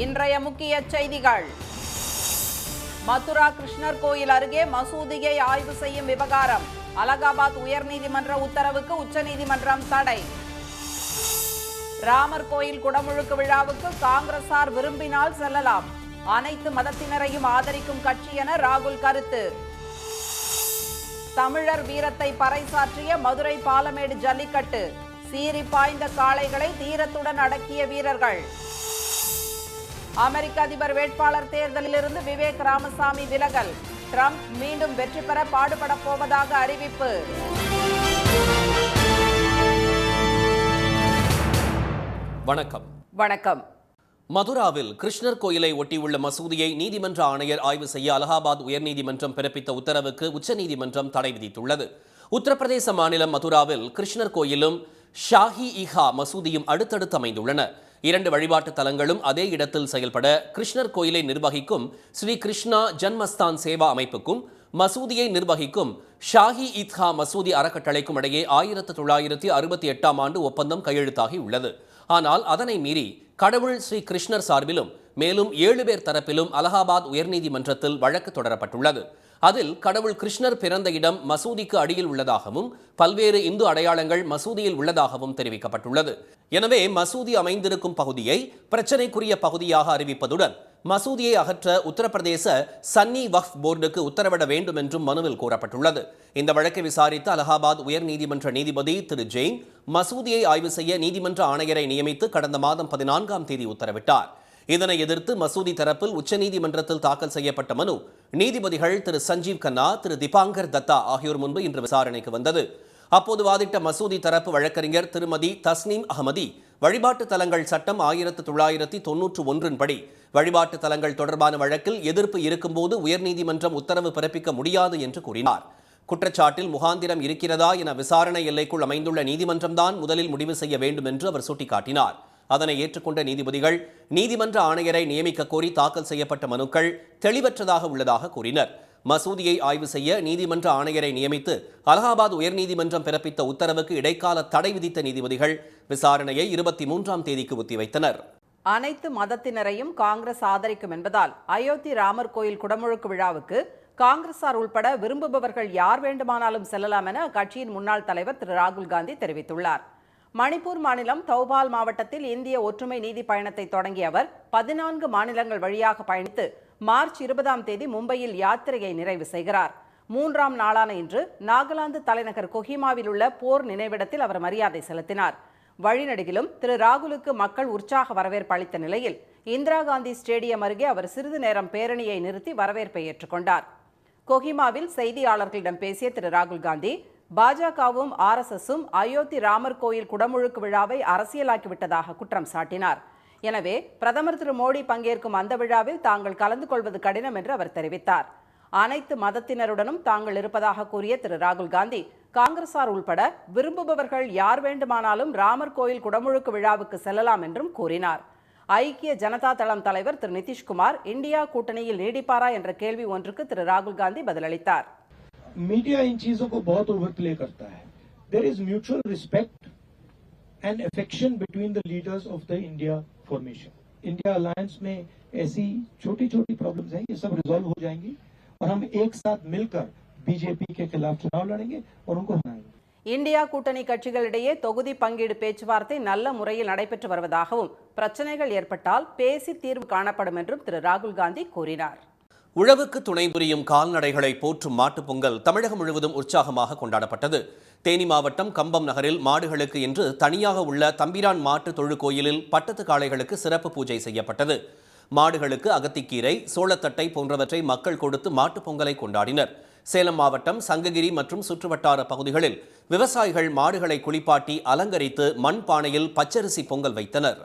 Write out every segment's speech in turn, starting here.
இன்றைய முக்கிய செய்திகள். மதுரா கிருஷ்ணர் கோயில் அருகே மசூதியை ஆய்வு செய்யும் விவகாரம். அலகாபாத் உயர்நீதிமன்ற உத்தரவுக்கு உச்சநீதிமன்றம் தடை. ராமர் கோயில் குடமுழுக்கு விழாவுக்கு காங்கிரசார் விரும்பினால் செல்லலாம். அனைத்து மதத்தினரையும் ஆதரிக்கும் கட்சி என ராகுல் கருத்து. தமிழர் வீரத்தை பறைசாற்றிய மதுரை பாலமேடு ஜல்லிக்கட்டு. சீறி பாய்ந்த காளைகளை தீரத்துடன் அடக்கிய வீரர்கள். அமெரிக்க அதிபர் வேட்பாளர் தேர்தலிலிருந்து விவேக் ராமசாமி விலகல். ட்ரம்ப் மீண்டும் வெற்றி பெற பாடுபட போவதாக அறிவிப்பு. வணக்கம். வணக்கம். மதுராவில் கிருஷ்ணர் கோயிலை ஒட்டியுள்ள மசூதியை நீதிமன்ற ஆணையர் ஆய்வு செய்ய அலகாபாத் உயர்நீதிமன்றம் பிறப்பித்த உத்தரவுக்கு உச்சநீதிமன்றம் தடை விதித்துள்ளது. உத்தரப்பிரதேச மாநிலம் மதுராவில் கிருஷ்ணர் கோயிலும் ஷாஹி இஹா மசூதியும் அடுத்தடுத்து அமைந்துள்ளன. இரண்டு வழிபாட்டு தலங்களும் அதே இடத்தில் செயல்பட கிருஷ்ணர் கோயிலை நிர்வகிக்கும் ஸ்ரீ கிருஷ்ணா ஜன்மஸ்தான் சேவா அமைப்புக்கும் மசூதியை நிர்வகிக்கும் ஷாஹி இத்ஹா மசூதி அறக்கட்டளைக்கும் இடையே 1968ஆம் ஆண்டு ஒப்பந்தம் கையெழுத்தாகி உள்ளது. ஆனால் அதனை மீறி கடவுள் ஸ்ரீ கிருஷ்ணர் சார்பிலும் மேலும் 7 பேர் தரப்பிலும் அலகாபாத் உயர்நீதிமன்றத்தில் வழக்கு தொடரப்பட்டுள்ளது. அதில் கடவுள் கிருஷ்ணர் பிறந்த இடம் மசூதிக்கு அடியில் உள்ளதாகவும் பல்வேறு இந்து அடையாளங்கள் மசூதியில் உள்ளதாகவும் தெரிவிக்கப்பட்டுள்ளது. எனவே மசூதி அமைந்திருக்கும் பகுதியை பிரச்சனைக்குரிய பகுதியாக அறிவிப்பதுடன் மசூதியை அகற்ற உத்தரப்பிரதேச சன்னி வக்ஃப் போர்டுக்கு உத்தரவிட வேண்டும் என்றும் மனுவில் கூறப்பட்டுள்ளது. இந்த வழக்கை விசாரித்த அலகாபாத் உயர்நீதிமன்ற நீதிபதி திரு ஜெயின் மசூதியை ஆய்வு செய்ய நீதிமன்ற ஆணையரை நியமித்து கடந்த மாதம் 14ஆம் தேதி உத்தரவிட்டார். இதனை எதிர்த்து மசூதி தரப்பில் உச்சநீதிமன்றத்தில் தாக்கல் செய்யப்பட்ட மனு நீதிபதிகள் திரு சஞ்சீவ் கன்னா, திரு திபாங்கர் தத்தா ஆகியோர் முன்பு இன்று விசாரணைக்கு வந்தது. அப்போது வாதிட்ட மசூதி தரப்பு வழக்கறிஞர் திருமதி தஸ்னீம் அகமதி வழிபாட்டு தலங்கள் சட்டம் 1991 படி வழிபாட்டு தலங்கள் தொடர்பான வழக்கில் எதிர்ப்பு இருக்கும்போது உயர்நீதிமன்றம் உத்தரவு பிறப்பிக்க முடியாது என்று கூறினார். குற்றச்சாட்டில் முகாந்திரம் இருக்கிறதா என விசாரணை எல்லைக்குள் அமைந்துள்ள நீதிமன்றம்தான் முதலில் முடிவு செய்ய வேண்டும் என்று அவர் சுட்டிக்காட்டினார். அதனை ஏற்றுக்கொண்ட நீதிபதிகள் நீதிமன்ற ஆணையரை நியமிக்க கோரி தாக்கல் செய்யப்பட்ட மனுக்கள் தெளிவற்றதாக உள்ளதாக கூறினர். மசூதியை ஆய்வு செய்ய நீதிமன்ற ஆணையரை நியமித்து அலகாபாத் உயர்நீதிமன்றம் பிறப்பித்த உத்தரவுக்கு இடைக்கால தடை விதித்த நீதிபதிகள் விசாரணையை 23ஆம் தேதிக்கு ஒத்திவைத்தனர். அனைத்து மதத்தினரையும் காங்கிரஸ் ஆதரிக்கும் என்பதால் அயோத்தி ராமர் கோயில் குடமுழுக்கு விழாவுக்கு காங்கிரசார் உள்பட விரும்புபவர்கள் யார் வேண்டுமானாலும் செல்லலாம் என அக்கட்சியின் முன்னாள் தலைவர் திரு ராகுல் காந்தி தெரிவித்துள்ளார். மணிப்பூர் மாநிலம் தௌபால் மாவட்டத்தில் இந்திய ஒற்றுமை நீதி பயணத்தை தொடங்கிய அவர் 14 மாநிலங்கள் வழியாக பயணித்து மார்ச் 20ஆம் தேதி மும்பையில் யாத்திரையை நிறைவு செய்கிறார். 3ஆம் நாளான இன்று நாகாலாந்து தலைநகர் கொஹிமாவில் உள்ள போர் நினைவிடத்தில் அவர் மரியாதை செலுத்தினார். வழிநெடுகிலும் திரு ராகுலுக்கு மக்கள் உற்சாக வரவேற்பு அளித்த நிலையில் இந்திரா காந்தி ஸ்டேடியம் அருகே அவர் சிறிது நேரம் பேரணியை நிறுத்தி வரவேற்பை ஏற்றுக்கொண்டார். கொஹிமாவில் செய்தியாளர்களிடம் பேசிய திரு ராகுல் காந்தி பாஜகவும் RSSம் அயோத்தி ராமர் கோயில் குடமுழுக்கு விழாவை அரசியலாக்கிவிட்டதாக குற்றம் சாட்டினார். எனவே பிரதமர் திரு மோடி பங்கேற்கும் அந்த விழாவில் தாங்கள் கலந்து கொள்வது கடினம் என்று அவர் தெரிவித்தார். அனைத்து மதத்தினருடனும் தாங்கள் இருப்பதாக கூறிய திரு ராகுல் காந்தி காங்கிரசார் உள்பட விரும்புபவர்கள் யார் வேண்டுமானாலும் ராமர் கோயில் குடமுழுக்கு விழாவுக்கு செல்லலாம் என்றும் கூறினார். ஐக்கிய ஜனதா தளம் தலைவர் திரு நிதிஷ்குமார் இந்தியா கூட்டணியில் நீடிப்பாரா என்ற கேள்வி ஒன்றுக்கு திரு ராகுல் காந்தி பதிலளித்தார். मीडिया इन चीजों को बहुत ओवर प्ले करता है. There is mutual respect and affection between the leaders of the India formation. India alliance में ऐसी छोटी-छोटी प्रॉब्लम्स हैं, ये सब रिजॉल्व हो जाएंगी और हम एक साथ मिलकर बीजेपी के खिलाफ चुनाव लड़ेंगे और उनको हराएंगे. இந்தியா கூட்டணி கட்சிகளிடையே தொகுதி பங்கீடு பேச்சுவார்த்தை நல்ல முறையில் நடைபெற்று வருவதாகவும் பிரச்சனைகள் ஏற்பட்டால் பேசி தீர்வு காணப்படும் என்றும் திரு ராகுல் காந்தி கூறினார். உழவுக்கு துணை புரியும் கால்நடைகளை போற்றும் மாட்டுப் பொங்கல் தமிழகம் முழுவதும் உற்சாகமாக கொண்டாடப்பட்டது. தேனி மாவட்டம் கம்பம் நகரில் மாடுகளுக்கு என்று தனியாக உள்ள தம்பிரான் மாட்டு தொழுக்கோயிலில் பட்டத்து காளைகளுக்கு சிறப்பு பூஜை செய்யப்பட்டது. மாடுகளுக்கு அகத்திக்கீரை, சோளத்தட்டை போன்றவற்றை மக்கள் கொடுத்து மாட்டுப் பொங்கலை கொண்டாடினர். சேலம் மாவட்டம் சங்ககிரி மற்றும் சுற்றுவட்டார பகுதிகளில் விவசாயிகள் மாடுகளை குளிப்பாட்டி அலங்கரித்து மண் பானையில் பச்சரிசி பொங்கல் வைத்தனர்.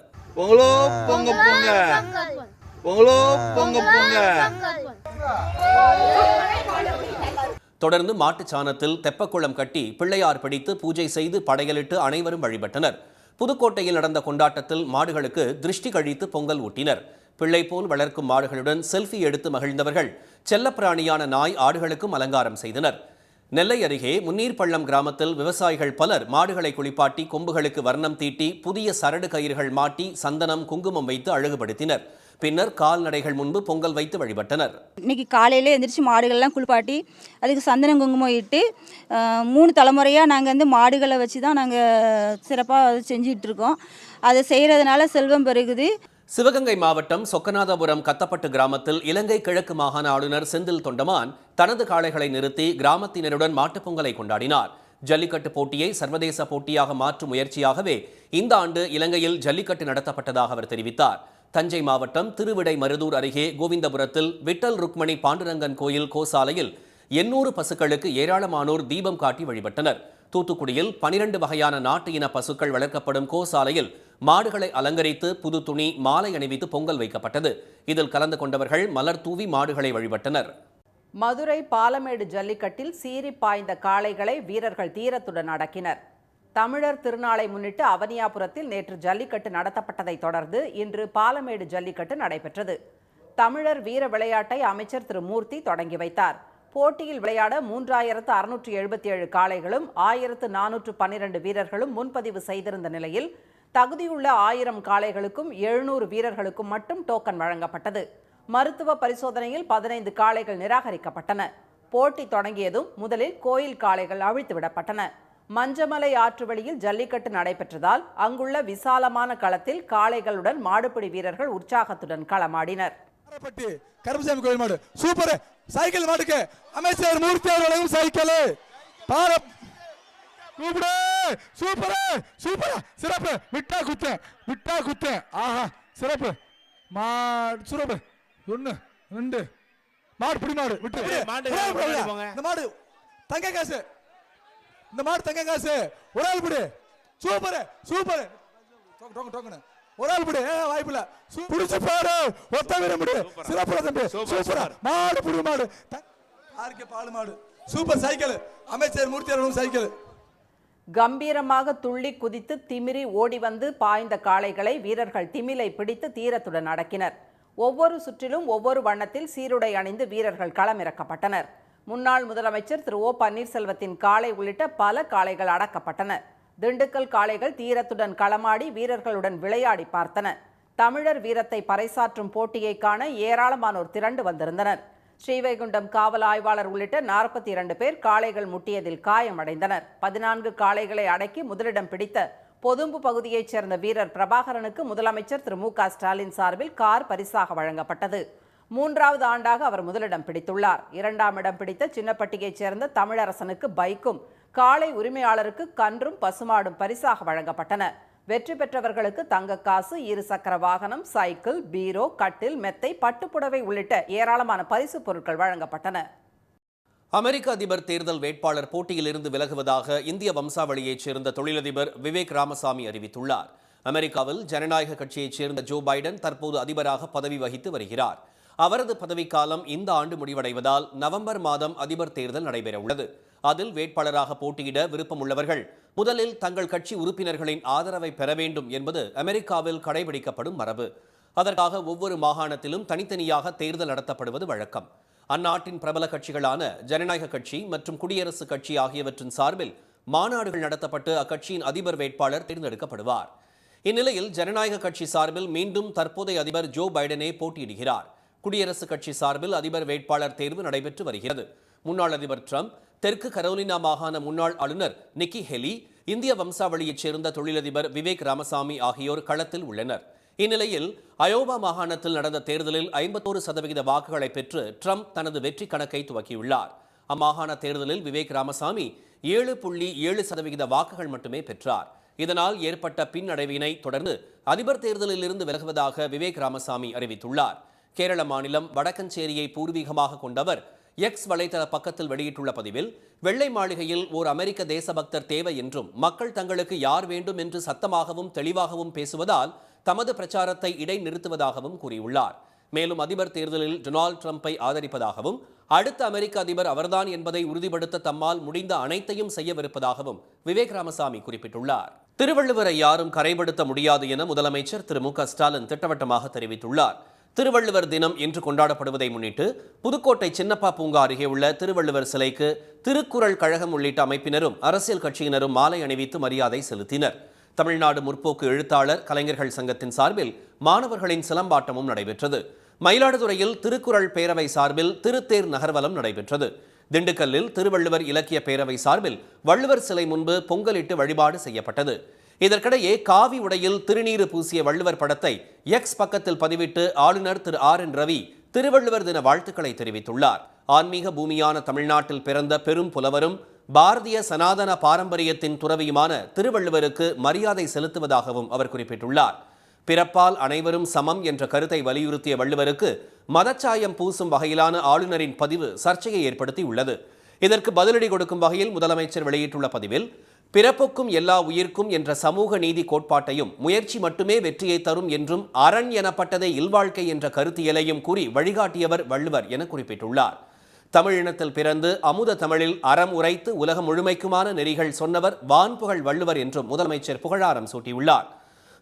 தொடர்ந்து மாட்டுச் சாணத்தில் தெப்பக்குளம் கட்டி பிள்ளையார் பிடித்து பூஜை செய்து படையலிட்டு அனைவரும் வழிபட்டனர். புதுக்கோட்டையில் நடந்த கொண்டாட்டத்தில் மாடுகளுக்கு திருஷ்டி கழித்து பொங்கல் ஊட்டினர். பிள்ளை போல் வளர்க்கும் மாடுகளுடன் செல்ஃபி எடுத்து மகிழ்ந்தவர்கள் செல்லப்பிராணியான நாய், ஆடுகளுக்கும் அலங்காரம் செய்தனர். நெல்லை அருகே முன்னீர்பள்ளம் கிராமத்தில் விவசாயிகள் பலர் மாடுகளை குளிப்பாட்டி கொம்புகளுக்கு வர்ணம் தீட்டி புதிய சரடு கயிறுகள் மாட்டி சந்தனம், குங்குமம் வைத்து அழகுபடுத்தினர். பின்னர் கால்நடைகள் முன்பு பொங்கல் வைத்து வழிபட்டனர். இன்னைக்கு காலையில எந்திரிச்சு மாடுகள்லாம் குளிப்பாட்டி அதுக்கு சந்தனம் குங்குமம் இட்டு 3 தலைமுறையாக நாங்கள் வந்து மாடுகளை வச்சு தான் நாங்கள் சிறப்பாக செஞ்சுட்டு இருக்கோம். அதை செய்கிறதுனால செல்வம் பெருகுது. சிவகங்கை மாவட்டம் சொக்கநாதபுரம் கத்தப்பட்டு கிராமத்தில் இலங்கை கிழக்கு மாகாண ஆளுநர் செந்தில் தொண்டமான் தனது காளைகளை நிறுத்தி கிராமத்தினருடன் மாட்டுப் பொங்கலை கொண்டாடினார். ஜல்லிக்கட்டு போட்டியை சர்வதேச போட்டியாக மாற்றும் முயற்சியாகவே இந்த ஆண்டு இலங்கையில் ஜல்லிக்கட்டு நடத்தப்பட்டதாக அவர் தெரிவித்தார். தஞ்சை மாவட்டம் திருவிடைமருதூர் அருகே கோவிந்தபுரத்தில் விட்டல் ருக்மணி பாண்டுரங்கன் கோயில் கோசாலையில் 800 பசுக்களுக்கு ஏராளமானோர் தீபம் காட்டி வழிபட்டனர். தூத்துக்குடியில் 12 வகையான நாட்டு இன பசுக்கள் வளர்க்கப்படும் கோசாலையில் மாடுகளை அலங்கரித்து புது துணி மாலை அணிவித்து பொங்கல் வைக்கப்பட்டது. இதில் கலந்து கொண்டவர்கள் மலர் தூவி மாடுகளை வழிபட்டனர். மதுரை பாலமேடு ஜல்லிக்கட்டில் சீறி பாய்ந்த காளைகளை வீரர்கள் தீரத்துடன் அடக்கினர். தமிழர் திருநாளை முன்னிட்டு அவனியாபுரத்தில் நேற்று ஜல்லிக்கட்டு நடத்தப்பட்டதை தொடர்ந்து இன்று பாலமேடு ஜல்லிக்கட்டு நடைபெற்றது. தமிழர் வீர விளையாட்டை அமைச்சர் திரு மூர்த்தி தொடங்கி வைத்தார். போட்டியில் விளையாட 3677 காளைகளும் 1412 வீரர்களும் முன்பதிவு செய்திருந்த நிலையில் தகுதியுள்ள 1000 காளைகளுக்கும் 700 வீரர்களுக்கும் மட்டும் டோக்கன் வழங்கப்பட்டது. மருத்துவ பரிசோதனையில் 15 காளைகள் நிராகரிக்கப்பட்டன. போட்டி தொடங்கியதும் முதலில் கோயில் காளைகள் அவிழ்த்து விடப்பட்டன. மஞ்சமலை ஆற்று வழியில் ஜல்லிக்கட்டு நடைபெற்றதால் அங்குள்ள விசாலமான களத்தில் காளைகளுடன் மாடுபிடி வீரர்கள் உற்சாகத்துடன் களமாடினர். கருப்பசாமி கோயில் மாடு சூப்பர் சைக்கிள் மாட்டுக்கு அமைச்சர் மூர்த்தி அவர்களும் சைக்கிள் சூப்பர் சூப்பர் சிறப்பு விட்டா குத்த ஆஹா சிறப்பு சிறப்பு 1 2 மாடு பிடி மாடு விட்டு இந்த மாடு தங்க காசு ஒரு ஆள் பிடி சூப்பர் டோக்கன் ஒரு ஆள் பிடி வாய்ப்பில்ல புடிச்சு பாரு ஒத்த வீர முடி சிறப்பு தம்பி சூப்பர் மாடு புடி மாடு ஆர்கே பால் மாடு சூப்பர் சைக்கிள் அமைச்சர் மூர்த்தி அவர்களும் சைக்கிள். கம்பீரமாக துள்ளி குதித்து திமிரி ஓடி வந்து பாய்ந்த காளைகளை வீரர்கள் திமிலை பிடித்து தீரத்துடன் அடக்கினர். ஒவ்வொரு சுற்றிலும் ஒவ்வொரு வண்ணத்தில் சீருடை அணிந்து வீரர்கள் களமிறக்கப்பட்டனர். முன்னாள் முதலமைச்சர் திரு ஓ பன்னீர்செல்வத்தின் காளை உள்ளிட்ட பல காளைகள் அடக்கப்பட்டன. திண்டுக்கல் காளைகள் தீரத்துடன் களமாடி வீரர்களுடன் விளையாடி பார்த்தன. தமிழர் வீரத்தை பறைசாற்றும் போட்டியை காண ஏராளமானோர் திரண்டு வந்திருந்தனர். ஸ்ரீவைகுண்டம் காவல் ஆய்வாளர் உள்ளிட்ட 42 பேர் காளைகள் முட்டியதில் காயமடைந்தனர். 14 காளைகளை அடக்கி முதலிடம் பிடித்த பொதும்பு பகுதியைச் சேர்ந்த வீரர் பிரபாகரனுக்கு முதலமைச்சர் திரு மு க ஸ்டாலின் சார்பில் கார் பரிசாக வழங்கப்பட்டது. 3வது ஆண்டாக அவர் முதலிடம் பிடித்துள்ளார். 2ஆம் இடம் பிடித்த சின்னப்பட்டியைச் சேர்ந்த தமிழரசனுக்கு பைக்கும் காளை உரிமையாளருக்கு கன்றும் பசுமாடும் பரிசாக வழங்கப்பட்டன. வெற்றி பெற்றவர்களுக்கு தங்கக்காசு, 2 சக்கர வாகனம், சைக்கிள், பீரோ, கட்டில், மெத்தை, பட்டுப்புடவை உள்ளிட்ட ஏராளமான பரிசு பொருட்கள் வழங்கப்பட்டன. அமெரிக்க அதிபர் தேர்தல் வேட்பாளர் போட்டியிலிருந்து விலகுவதாக இந்திய வம்சாவளியைச் சேர்ந்த தொழிலதிபர் விவேக் ராமசாமி அறிவித்துள்ளார். அமெரிக்காவில் ஜனநாயக கட்சியைச் சேர்ந்த ஜோ பைடன் தற்போது அதிபராக பதவி வகித்து வருகிறார். அவரது பதவிக்காலம் இந்த ஆண்டு முடிவடைவதால் நவம்பர் மாதம் அதிபர் தேர்தல் நடைபெற உள்ளது. அதில் வேட்பாளராக போட்டியிட விருப்பமுள்ளவர்கள் முதலில் தங்கள் கட்சி உறுப்பினர்களின் ஆதரவை பெற வேண்டும் என்பது அமெரிக்காவில் கடைபிடிக்கப்படும் மரபு. அதற்காக ஒவ்வொரு மாகாணத்திலும் தனித்தனியாக தேர்தல் நடத்தப்படுவது வழக்கம். அந்நாட்டின் பிரபல கட்சிகளான ஜனநாயக கட்சி மற்றும் குடியரசுக் கட்சி ஆகியவற்றின் சார்பில் மாநாடுகள் நடத்தப்பட்டு அக்கட்சியின் அதிபர் வேட்பாளர் தேர்ந்தெடுக்கப்படுவார். இந்நிலையில் ஜனநாயக கட்சி சார்பில் மீண்டும் தற்போதைய அதிபர் ஜோ பைடனே போட்டியிடுகிறார். குடியரசுக் கட்சி சார்பில் அதிபர் வேட்பாளர் தேர்வு நடைபெற்று வருகிறது. முன்னாள் அதிபர் டிரம்ப், தெற்கு கரோலினா மாகாண முன்னாள் ஆளுநர் நிக்கி ஹெலி, இந்திய வம்சாவளியைச் சேர்ந்த தொழிலதிபர் விவேக் ராமசாமி ஆகியோர் களத்தில் உள்ளனர். இந்நிலையில் அயோவா மாகாணத்தில் நடந்த தேர்தலில் 51% வாக்குகளை பெற்று ட்ரம்ப் தனது வெற்றி கணக்கை துவக்கியுள்ளார். அம்மாகாண தேர்தலில் விவேக் ராமசாமி 7.7% வாக்குகள் மட்டுமே பெற்றார். இதனால் ஏற்பட்ட பின்னடைவினை தொடர்ந்து அதிபர் தேர்தலில் இருந்து விலகுவதாக விவேக் ராமசாமி அறிவித்துள்ளார். கேரள மாநிலம் வடக்கஞ்சேரியை பூர்வீகமாக கொண்டவர் எக்ஸ் வலைதள பக்கத்தில் வெளியிட்டுள்ள பதிவில், வெள்ளை மாளிகையில் ஓர் அமெரிக்க தேசபக்தர் தேவை என்றும் மக்கள் தங்களுக்கு யார் வேண்டும் என்று சத்தமாகவும் தெளிவாகவும் பேசுவதால் தமது பிரச்சாரத்தை இடைநிறுத்துவதாகவும் கூறியுள்ளார். மேலும் அதிபர் தேர்தலில் டொனால்டு ட்ரம்பை ஆதரிப்பதாகவும் அடுத்த அமெரிக்க அதிபர் அவர்தான் என்பதை உறுதிப்படுத்த தம்மால் முடிந்த அனைத்தையும் செய்யவிருப்பதாகவும் விவேக் ராமசாமி குறிப்பிட்டுள்ளார். திருவள்ளுவரை யாரும் கரைப்படுத்த முடியாது என முதலமைச்சர் திரு மு க ஸ்டாலின் திட்டவட்டமாக தெரிவித்துள்ளார். திருவள்ளுவர் தினம் இன்று கொண்டாடப்படுவதை முன்னிட்டு புதுக்கோட்டை சின்னப்பா பூங்கா அருகே உள்ள திருவள்ளுவர் சிலைக்கு திருக்குறள் கழகம் உள்ளிட்ட அமைப்பினரும் அரசியல் கட்சியினரும் மாலை அணிவித்து மரியாதை செலுத்தினர். தமிழ்நாடு முற்போக்கு எழுத்தாளர் கலைஞர்கள் சங்கத்தின் சார்பில் மாணவர்களின் சிலம்பாட்டமும் நடைபெற்றது. மயிலாடுதுறையில் திருக்குறள் பேரவை சார்பில் திருத்தேர் நகர்வலம் நடைபெற்றது. திண்டுக்கல்லில் திருவள்ளுவர் இலக்கிய பேரவை சார்பில் வள்ளுவர் சிலை முன்பு பொங்கலிட்டு வழிபாடு செய்யப்பட்டது. இதற்கிடையே காவி உடையில் திருநீறு பூசிய வள்ளுவர் படத்தை எக்ஸ் பக்கத்தில் பதிவிட்டு ஆளுநர் திரு RN ரவி திருவள்ளுவர் தின வாழ்த்துக்களை தெரிவித்துள்ளார். ஆன்மீக பூமியான தமிழ்நாட்டில் பிறந்த பெரும் புலவரும் பாரதிய சனாதன பாரம்பரியத்தின் துறவியுமான திருவள்ளுவருக்கு மரியாதை செலுத்துவதாகவும் அவர் குறிப்பிட்டுள்ளார். பிறப்பால் அனைவரும் சமம் என்ற கருத்தை வலியுறுத்திய வள்ளுவருக்கு மதச்சாயம் பூசும் வகையிலான ஆளுநரின் பதிவு சர்ச்சையை ஏற்படுத்தியுள்ளது. இதற்கு பதிலடி கொடுக்கும் வகையில் முதலமைச்சர் வெளியிட்டுள்ள பதிவில், பிறப்புக்கும் எல்லா உயிர்க்கும் என்ற சமூக நீதி கோட்பாட்டையும் முயற்சி மட்டுமே வெற்றியை தரும் என்றும் அரண் எனப்பட்டதை இல்வாழ்க்கை என்ற கருத்தியலையும் கூறி வழிகாட்டியவர் வள்ளுவர் என குறிப்பிட்டுள்ளார். தமிழினத்தில் பிறந்து அமுத தமிழில் அறம் உரைத்து உலகம் முழுமைக்குமான நெறிகள் சொன்னவர் வான்புகழ் வள்ளுவர் என்றும் முதலமைச்சர் புகழாரம் சூட்டியுள்ளார்.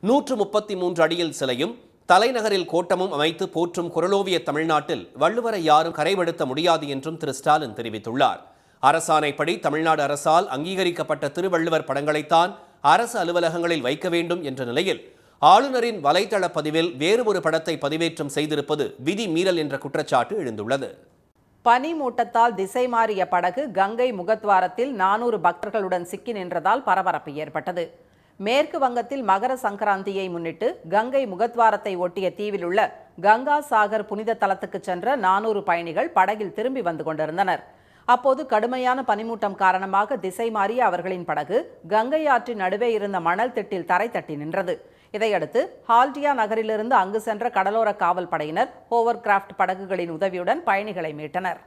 133 அடியில் சிலையும் தலைநகரில் கோட்டமும் அமைத்து போற்றும் குறளோவிய தமிழ்நாட்டில் வள்ளுவரை யாரும் கரைபடுத்த முடியாது என்றும் திரு ஸ்டாலின் தெரிவித்துள்ளார். அரசாணைப்படி தமிழ்நாடு அரசால் அங்கீகரிக்கப்பட்ட திருவள்ளுவர் படங்களைத்தான் அரசு அலுவலகங்களில் வைக்க வேண்டும் என்ற நிலையில் ஆளுநரின் வலைதள பதிவில் வேறு ஒரு படத்தை பதிவேற்றம் செய்திருப்பது விதி மீறல் என்ற குற்றச்சாட்டு எழுந்துள்ளது. பனி மூட்டத்தால் திசை மாறிய படகு கங்கை முகத்வாரத்தில் 400 பக்தர்களுடன் சிக்கி நின்றதால் பரபரப்பு ஏற்பட்டது. மேற்கு வங்கத்தில் மகர சங்கராந்தியை முன்னிட்டு கங்கை முகத்வாரத்தை ஒட்டிய தீவில் உள்ள கங்கா சாகர் புனித தலத்துக்கு சென்ற 400 பயணிகள் படகில் திரும்பி வந்து கொண்டிருந்தனர். அப்போது கடுமையான பனிமூட்டம் காரணமாக திசை மாறிய அவர்களின் படகு கங்கை ஆற்றின் நடுவே இருந்த மணல் திட்டில் தரை தட்டி நின்றது. இதையடுத்து ஹால்டியா நகரிலிருந்து அங்கு சென்ற கடலோர காவல் படையினர் ஹோவர் கிராஃப்ட் படகுகளின் உதவியுடன் பயணிகளை மீட்டனர்.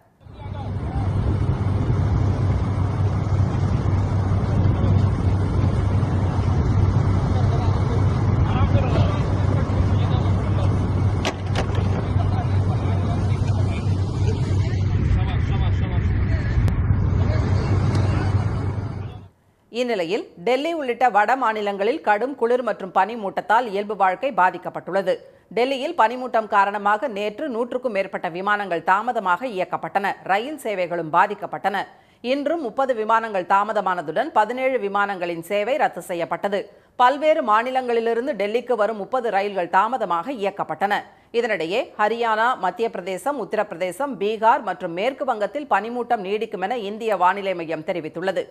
இந்நிலையில் டெல்லி உள்ளிட்ட வட மாநிலங்களில் கடும் குளிர் மற்றும் பனிமூட்டத்தால் இயல்பு வாழ்க்கை பாதிக்கப்பட்டுள்ளது. டெல்லியில் பனிமூட்டம் காரணமாக நேற்று 100க்கும் மேற்பட்ட விமானங்கள் தாமதமாக இயக்கப்பட்டன. ரயில் சேவைகளும் பாதிக்கப்பட்டன. இன்றும் 30 விமானங்கள் தாமதமானதுடன் 17 விமானங்களின் சேவை ரத்து செய்யப்பட்டது. பல்வேறு மாநிலங்களிலிருந்து டெல்லிக்கு வரும் 30 ரயில்கள் தாமதமாக இயக்கப்பட்டன. இதனிடையே ஹரியானா, மத்திய பிரதேசம், உத்தரப்பிரதேசம், பீகார் மற்றும் மேற்கு வங்கத்தில் பனிமூட்டம் நீடிக்கும் என இந்திய வானிலை மையம் தெரிவித்துள்ளது.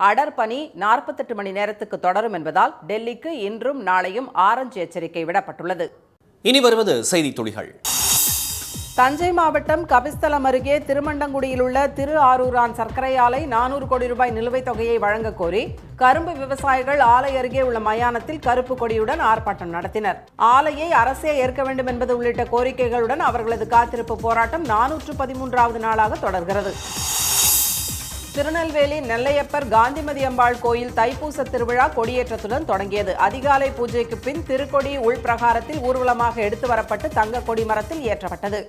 அடர் பனி 48 மணி நேரத்துக்கு தொடரும் என்பதால் டெல்லிக்கு இன்றும் நாளையும் ஆரஞ்சு எச்சரிக்கை விடப்பட்டுள்ளது. இனி வருவது செய்தி துளிகள். தஞ்சை மாவட்டம் கபிஸ்தலம் அருகே திருமண்டங்குடியில் உள்ள திரு ஆரூரான் சர்க்கரை ஆலை 400 கோடி ரூபாய் நிலுவைத் தொகையை வழங்க கோரி கரும்பு விவசாயிகள் ஆலை அருகே உள்ள மயானத்தில் கருப்பு கொடியுடன் ஆர்ப்பாட்டம் நடத்தினர். ஆலையை அரசே ஏற்க வேண்டும் என்பது உள்ளிட்ட கோரிக்கைகளுடன் அவர்களது காத்திருப்பு போராட்டம் 413வது நாளாக தொடர்கிறது. திருநெல்வேலி நெல்லையப்பர் காந்திமதி அம்பாள் கோயில் தைப்பூச திருவிழா கொடியேற்றத்துடன் தொடங்கியது. அதிகாலை பூஜைக்கு பின் திருக்கொடி உள்பிரகாரத்தில் ஊர்வலமாக எடுத்து வரப்பட்டு தங்க கொடி மரத்தில் ஏற்றப்பட்டது.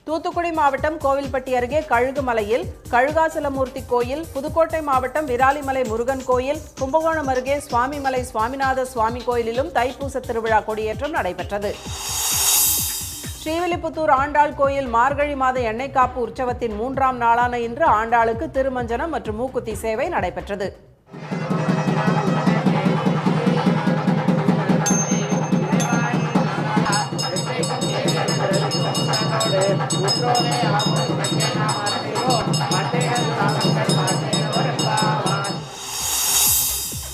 தூத்துக்குடி மாவட்டம் கோவில்பட்டி அருகே கழுகுமலையில் கழுகாசலமூர்த்தி கோயில், புதுக்கோட்டை மாவட்டம் விராலிமலை முருகன் கோயில், கும்பகோணம் அருகே சுவாமிமலை சுவாமிநாத சுவாமி கோயிலிலும் தைப்பூச திருவிழா கொடியேற்றம் நடைபெற்றது. ஸ்ரீவில்லிபுத்தூர் ஆண்டாள் கோயில் மார்கழி மாத எண்ணெய் காப்பு உற்சவத்தின் 3ஆம் நாளான இன்று ஆண்டாளுக்கு திருமஞ்சனம் மற்றும் மூக்குத்தி சேவை நடைபெற்றது.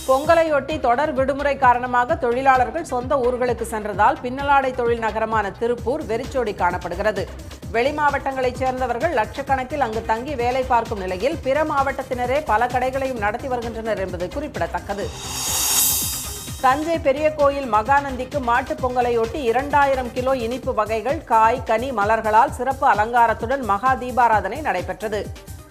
பொங்கலையொட்டி தொடர் விடுமுறை காரணமாக தொழிலாளர்கள் சொந்த ஊர்களுக்கு சென்றதால் பின்னலாடை தொழில் நகரமான திருப்பூர் வெறிச்சோடி காணப்படுகிறது. வெளி மாவட்டங்களைச் சேர்ந்தவர்கள் லட்சக்கணக்கில் அங்கு தங்கி வேலை பார்க்கும் நிலையில் பிற மாவட்டத்தினரே பல கடைகளையும் நடத்தி வருகின்றனர் என்பது குறிப்பிடத்தக்கது. தஞ்சை பெரிய கோயில் மகாநந்திக்கு மாட்டுப் பொங்கலையொட்டி 2000 கிலோ இனிப்பு வகைகள், காய், கனி, மலர்களால் சிறப்பு அலங்காரத்துடன் மகா தீபாராதனை நடைபெற்றது.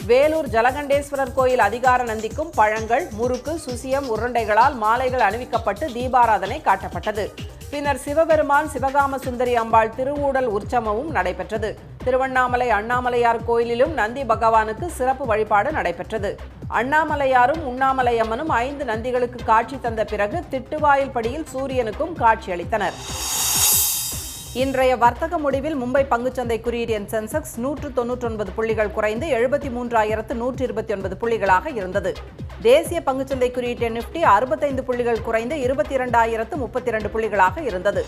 வேலூர் ஜலகண்டேஸ்வரர் கோயில் அதிகார நந்திக்கும் பழங்கள், முறுக்கு, சுசியம், உருண்டைகளால் மாலைகள் அணிவிக்கப்பட்டு தீபாராதனை காட்டப்பட்டது. பின்னர் சிவபெருமான் சிவகாம சுந்தரி அம்பாள் திருவூடல் உற்சவமும் நடைபெற்றது. திருவண்ணாமலை அண்ணாமலையார் கோயிலிலும் நந்தி பகவானுக்கு சிறப்பு வழிபாடு நடைபெற்றது. அண்ணாமலையாரும் உண்ணாமலையம்மனும் 5 நந்திகளுக்கு காட்சி தந்த பிறகு திட்டுவாயில் படியில் சூரியனுக்கும் காட்சியளித்தனர். இன்றைய வர்த்தக முடிவில் மும்பை பங்குச்சந்தை குறியீடு எண் சென்செக்ஸ் 199 புள்ளிகள் குறைந்து 73,129 புள்ளிகளாக இருந்தது. தேசிய பங்குச்சந்தை குறியீட்டு எண் நிஃப்டி 65 புள்ளிகள் குறைந்து 22,032 புள்ளிகளாக இருந்தது.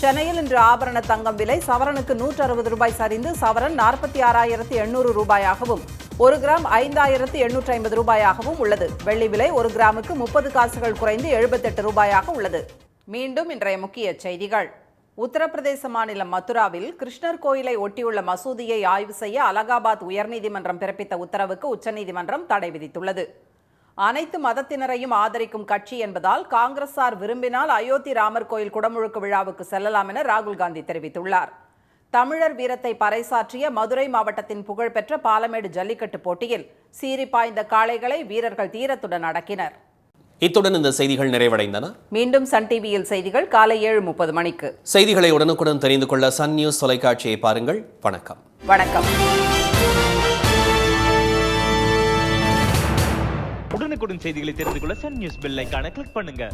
சென்னையில் இன்று ஆபரண தங்கம் விலை சவரனுக்கு 160 ரூபாய் சரிந்து சவரன் 46,800 ரூபாயாகவும் 1 கிராம் 5,850 ரூபாயாகவும் உள்ளது. வெள்ளி விலை 1 கிராமுக்கு 30 காசுகள் குறைந்து 78 ரூபாயாக உள்ளது. மீண்டும் இன்றைய முக்கிய செய்திகள். உத்தரப்பிரதேச மாநிலம் மதுராவில் கிருஷ்ணர் கோயிலை ஒட்டியுள்ள மசூதியை ஆய்வு செய்ய அலகாபாத் உயர்நீதிமன்றம் பிறப்பித்த உத்தரவுக்கு உச்சநீதிமன்றம் தடை விதித்துள்ளது. அனைத்து மதத்தினரையும் ஆதரிக்கும் கட்சி என்பதால் காங்கிரசார் விரும்பினால் அயோத்தி ராமர் கோயில் குடமுழுக்கு விழாவுக்கு செல்லலாம் என ராகுல் காந்தி தெரிவித்துள்ளார். தமிழர் வீரத்தை பறைசாற்றிய மதுரை மாவட்டத்தின் புகழ்பெற்ற பாலமேடு ஜல்லிக்கட்டு போட்டியில் சீறி பாய்ந்த காளைகளை வீரர்கள் தீரத்துடன் அடக்கினர். இத்துடன் இந்த செய்திகள் நிறைவடைந்தன. மீண்டும் சன் டிவியில் செய்திகள் காலை 7:30 மணிக்கு. செய்திகளை உடனுக்குடன் தெரிந்து கொள்ள சன் நியூஸ் தொலைக்காட்சியை பாருங்கள். வணக்கம். வணக்கம். உடனுக்குடன் செய்திகளை தெரிந்து கொள்ள சன் நியூஸ் பெல் ஐகானை கிளிக் பண்ணுங்க.